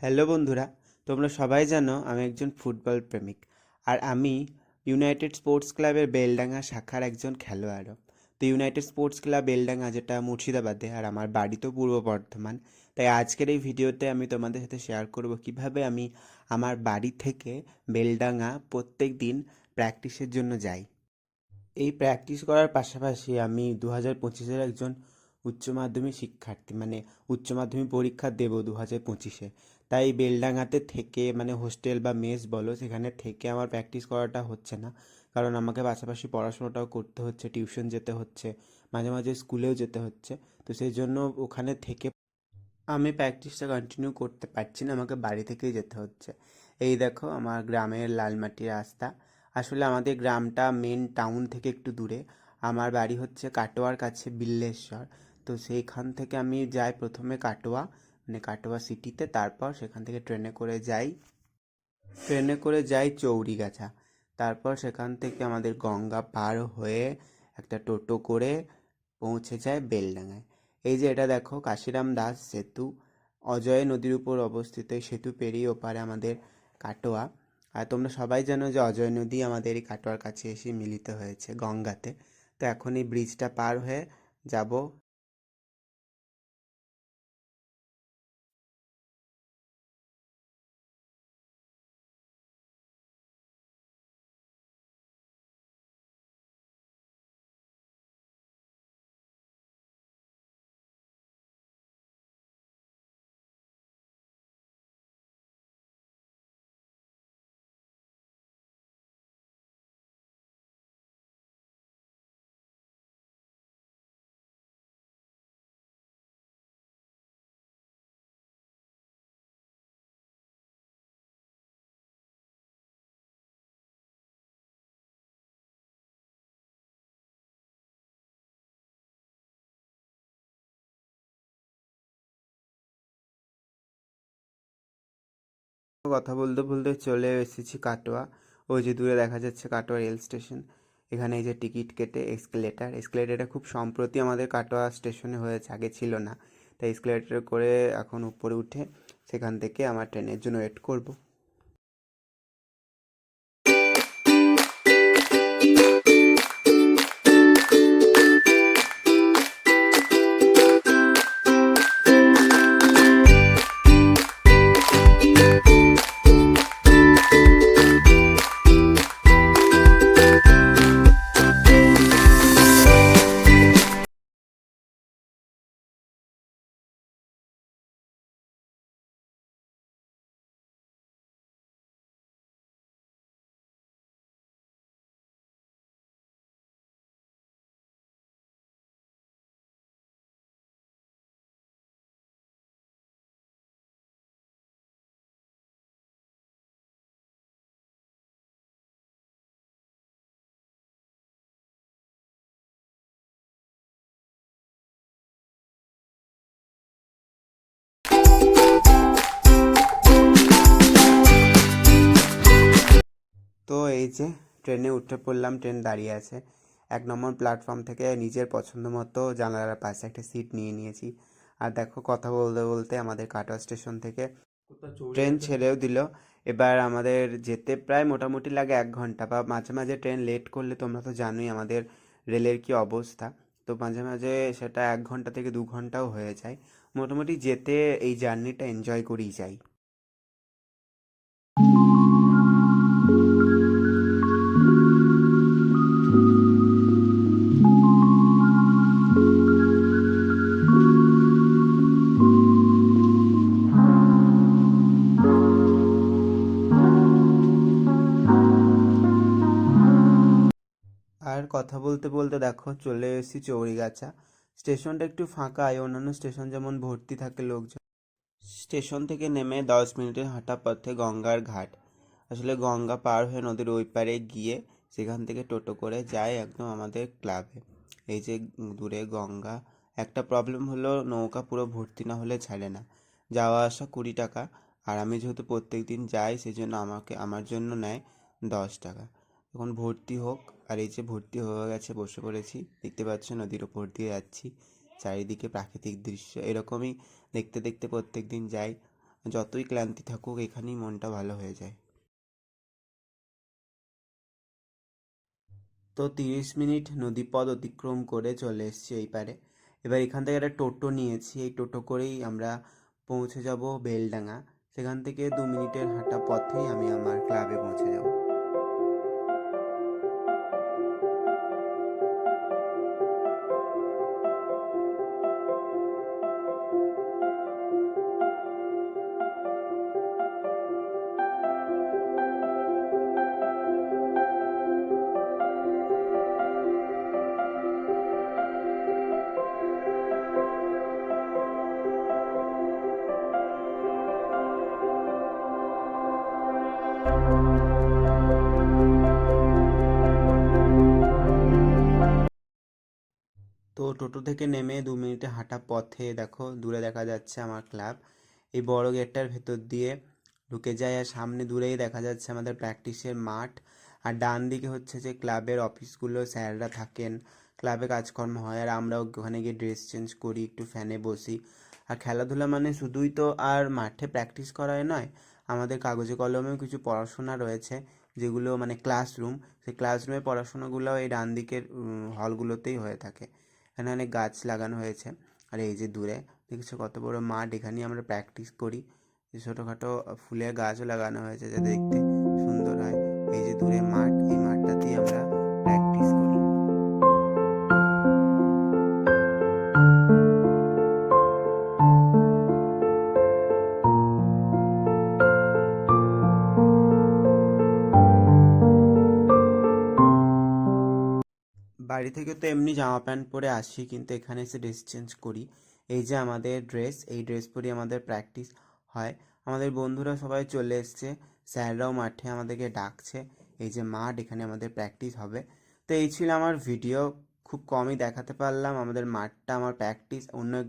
Hello বন্ধুরা, তোমরা সবাই জানো আমি একজন ফুটবল প্রেমিক। আর আমি ইউনাইটেড স্পোর্টস ক্লাবের বেলডাঙ্গা শাখার একজন খেলোয়াড়ও। তো ইউনাইটেড স্পোর্টস ক্লাব বেলডাঙ্গা, যেটা মুর্শিদাবাদে, আর আমার বাড়ি তো পূর্ব বর্ধমান। তাই আজকের এই ভিডিওতে আমি তোমাদের সাথে শেয়ার করব কিভাবে আমি আমার বাড়ি থেকে বেলডাঙ্গা প্রত্যেক দিন প্র্যাকটিসের জন্য যাই। এই প্র্যাকটিস করার পাশাপাশি আমি 2025-এর একজন উচ্চ মাধ্যমিক শিক্ষার্থী, মানে উচ্চ মাধ্যমিক পরীক্ষা দেব 2025-এ। তাই বেলডাঙাতে থেকে, মানে হোস্টেল বা মেস বলো, সেখানে থেকে আমার প্র্যাকটিস করাটা হচ্ছে না, কারণ আমাকে পাশাপাশি পড়াশোনাটাও করতে হচ্ছে, টিউশন যেতে হচ্ছে, মাঝে মাঝে স্কুলেও যেতে হচ্ছে। তো সেই জন্য ওখানে থেকে আমি প্র্যাকটিসটা কন্টিনিউ করতে পারছি না, আমাকে বাড়ি থেকেই যেতে হচ্ছে। এই দেখো আমার গ্রামের লালমাটির রাস্তা। আসলে আমাদের গ্রামটা মেন টাউন থেকে একটু দূরে। আমার বাড়ি হচ্ছে কাটোয়ার কাছে বিল্লেশ্বর। তো সেইখান থেকে আমি যাই প্রথমে কাটোয়া, মানে কাটোয়া সিটিতে, তারপর সেখান থেকে ট্রেনে করে যাই চৌরিগাছা। তারপর সেখান থেকে আমাদের গঙ্গা পার হয়ে একটা টোটো করে পৌঁছে যায় বেলডাঙায়। এই যে এটা দেখো কাশিরাম দাস সেতু, অজয় নদীর উপর অবস্থিত। এই সেতু পেরিয়ে ওপারে আমাদের কাটোয়া। আর তোমরা সবাই জানো যে অজয় নদী আমাদের এই কাটোয়ার কাছে এসে মিলিত হয়েছে গঙ্গাতে। তো এখন এই ব্রিজটা পার হয়ে যাব। কথা বলতে বলতে চলে এসেছি কাটোয়া। ওই যে দূরে দেখা যাচ্ছে কাটোয়া রেল স্টেশন। এখানে এই যে টিকিট কেটে এসকেলেটারটা খুব সম্প্রতি আমাদের কাটোয়া স্টেশনে হয়েছে, আগে ছিল না। তাই এসকেলেটার করে এখন উপরে উঠে সেখান থেকে আমার ট্রেনের জন্য ওয়েট করব। তো এই যে ট্রেনে উঠে পড়লাম, ট্রেন দাঁড়িয়ে আছে 1 নম্বর প্ল্যাটফর্ম থেকে। নিজের পছন্দ মতো জানালার পাশে একটা সিট নিয়ে নিয়েছি। আর দেখো কথা বলতে বলতে আমাদের কাটোয়া স্টেশন থেকে ট্রেন ছেড়েও দিল। এবার আমাদের যেতে প্রায় মোটামুটি লাগে 1 ঘন্টা, বা মাঝে মাঝে ট্রেন লেট করলে তোমরা তো জানোই আমাদের রেলের কি অবস্থা। তো মাঝে মাঝে সেটা 1 ঘন্টা থেকে 2 ঘন্টাও হয়ে যায়। মোটামুটি যেতে এই জার্নিটা এনজয় করেই যাই। আর কথা বলতে বলতে দেখো চলে এসেছি চৌরিগাছা। স্টেশনটা একটু ফাঁকা, অন্যান্য স্টেশন যেমন ভর্তি থাকে লোকজন। স্টেশন থেকে নেমে 10 মিনিটের হাঁটা পথে গঙ্গার ঘাট। আসলে গঙ্গা পার হয়ে নদীর ওই পারে গিয়ে সেখান থেকে টোটো করে যায় একদম আমাদের ক্লাবে। এই যে দূরে গঙ্গা। একটা প্রবলেম হলো নৌকা পুরো ভর্তি না হলে ছাড়ে না। যাওয়া আসা 20 টাকা। আর আমি যেহেতু প্রত্যেক দিন যাই সেই জন্য আমার জন্য নেয় 10 টাকা। এখন ভর্তি হোক। আর এই যে ভর্তি হয়ে গেছে, বসে পড়েছি, দেখতে পাচ্ছ নদীর ওপর দিয়ে যাচ্ছি। চারিদিকে প্রাকৃতিক দৃশ্য এরকমই দেখতে দেখতে প্রত্যেক দিন যাই। যতই ক্লান্তি থাকুক এখানেই মনটা ভালো হয়ে যায়। তো 30 মিনিট নদীপথ অতিক্রম করে চলে এসেছি এই পারে। এবার এখান থেকে একটা টোটো নিয়েছি, এই টোটো করেই আমরা পৌঁছে যাব বেলডাঙা। সেখান থেকে 2 মিনিটের হাঁটা পথেই আমি আমার ক্লাবে পৌঁছে যাব। তো টোটো থেকে নেমে 2 মিনিটে হাঁটা পথে দেখো দূরে দেখা যাচ্ছে আমার ক্লাব। এই বড় গেটটার ভেতর দিয়ে ঢুকে যায় আর সামনে দূরেই দেখা যাচ্ছে আমাদের প্র্যাকটিসের মাঠ। আর ডান দিকে হচ্ছে যে ক্লাবের অফিসগুলো, স্যাররা থাকেন, ক্লাবে কাজকর্ম হয়, আর আমরা ওখানে গিয়ে ড্রেস চেঞ্জ করি, একটু ফ্যানে বসি। আর খেলাধুলা মানে শুধুই তো আর মাঠে প্র্যাকটিস করাই নয়, আমাদের কাগজে কলমেও কিছু পড়াশোনা রয়েছে, যেগুলো মানে ক্লাসরুম। সেই ক্লাসরুমে পড়াশোনাগুলো এই ডান দিকের হলগুলোতেই হয়ে থাকে। এখানে অনেক গাছ লাগানো হয়েছে। আর এই যে দূরে দেখছো কত বড় মাঠ, এখানেই আমরা প্র্যাকটিস করি। ছোটোখাটো ফুলের গাছও লাগানো হয়েছে যাতে দেখতে সুন্দর হয়। এই যে দূরে মাঠ, এই মাঠটাতেই আমরা প্র্যাকটিস করি। বাড়ি থেকে তো এমনি জামা প্যান্ট পরে আসি, কিন্তু এখানে এসে ড্রেস চেঞ্জ করি। এই যে আমাদের ড্রেস, এই ড্রেস পরেই আমাদের প্র্যাকটিস হয়। আমাদের বন্ধুরা সবাই চলে এসছে, স্যাররাও মাঠে আমাদেরকে ডাকছে। এই যে মাঠ, এখানে আমাদের প্র্যাকটিস হবে। তো এই ছিল আমার ভিডিও, খুব কমই দেখাতে পারলাম আমাদের মাঠটা, আমার প্র্যাকটিস। অন্য